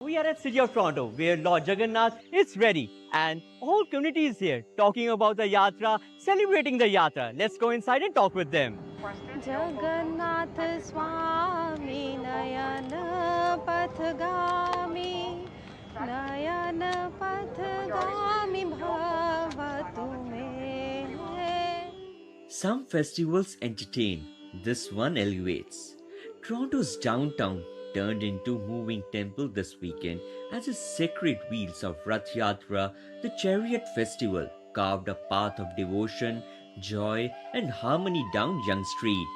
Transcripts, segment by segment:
We are at City of Toronto, where Lord Jagannath is ready, and whole community is here talking about the Yatra, celebrating the Yatra. Let's go inside and talk with them. Jagannath स्वामी नयन पथगामी नयन पथगामी भव तुम्हें. Some festivals entertain, this one elevates. Toronto's downtown turned into moving temple this weekend as the sacred wheels of Rath Yatra, the chariot festival, carved a path of devotion, joy, and harmony down Yonge Street.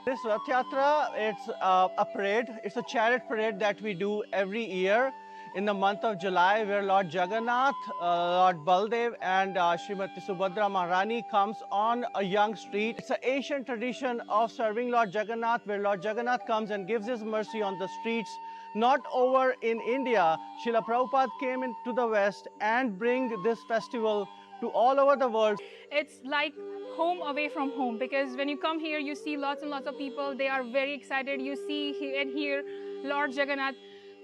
This Rath Yatra, it's a parade. It's a chariot parade that we do every year in the month of July, where Lord Jagannath, Lord Baldev, and Srimati Subhadra Maharani comes on a Yonge Street. It's an ancient tradition of serving Lord Jagannath, where Lord Jagannath comes and gives his mercy on the streets. Not over in India, Srila Prabhupada came into the West and bring this festival to all over the world. It's like home away from home, because when you come here, you see lots and lots of people. They are very excited. You see and hear Lord Jagannath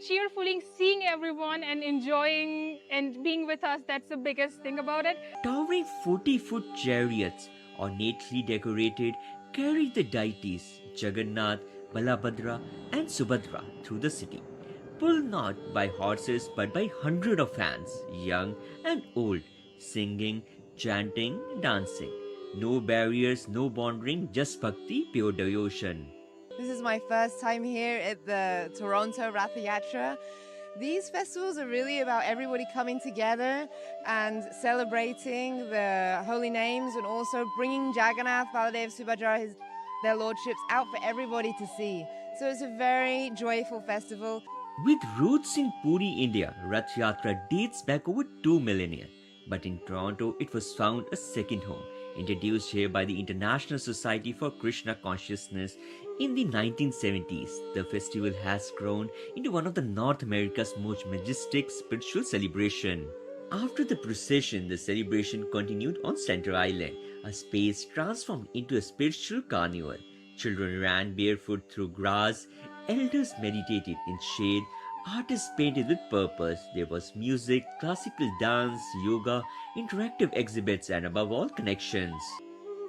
cheerfully seeing everyone and enjoying and being with us. That's the biggest thing about it. Towering 40-foot chariots, ornately decorated, carry the deities Jagannath, Balabhadra, and Subhadra through the city. Pulled not by horses but by hundreds of fans, young and old, singing, chanting, dancing. No barriers, no bordering, just bhakti, pure devotion. This is my first time here at the Toronto Rath Yatra. These festivals are really about everybody coming together and celebrating the holy names, and also bringing Jagannath, Baladev, Subhadra, their lordships out for everybody to see. So it's a very joyful festival. With roots in Puri, India, Rath Yatra dates back over 2 millennia. But in Toronto, it was found a second home, introduced here by the International Society for Krishna Consciousness in the 1970s. The festival has grown into one of the North America's most majestic spiritual celebration. After the procession, the celebration continued on Center Island, a space transformed into a spiritual carnival. Children ran barefoot through grass, elders meditated in shade, artists painted with purpose. There was music, classical dance, yoga, interactive exhibits, and above all, connections.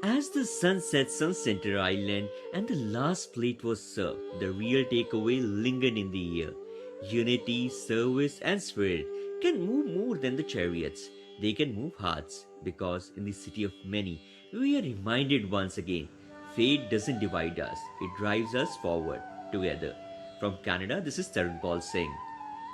As the sun sets on Center Island and the last plate was served, the real takeaway lingered in the air. Unity, service, and spirit can move more than the chariots. They can move hearts, because in the city of many, we are reminded once again, fate doesn't divide us, it drives us forward together. From Canada, this is Tarun Paul Singh.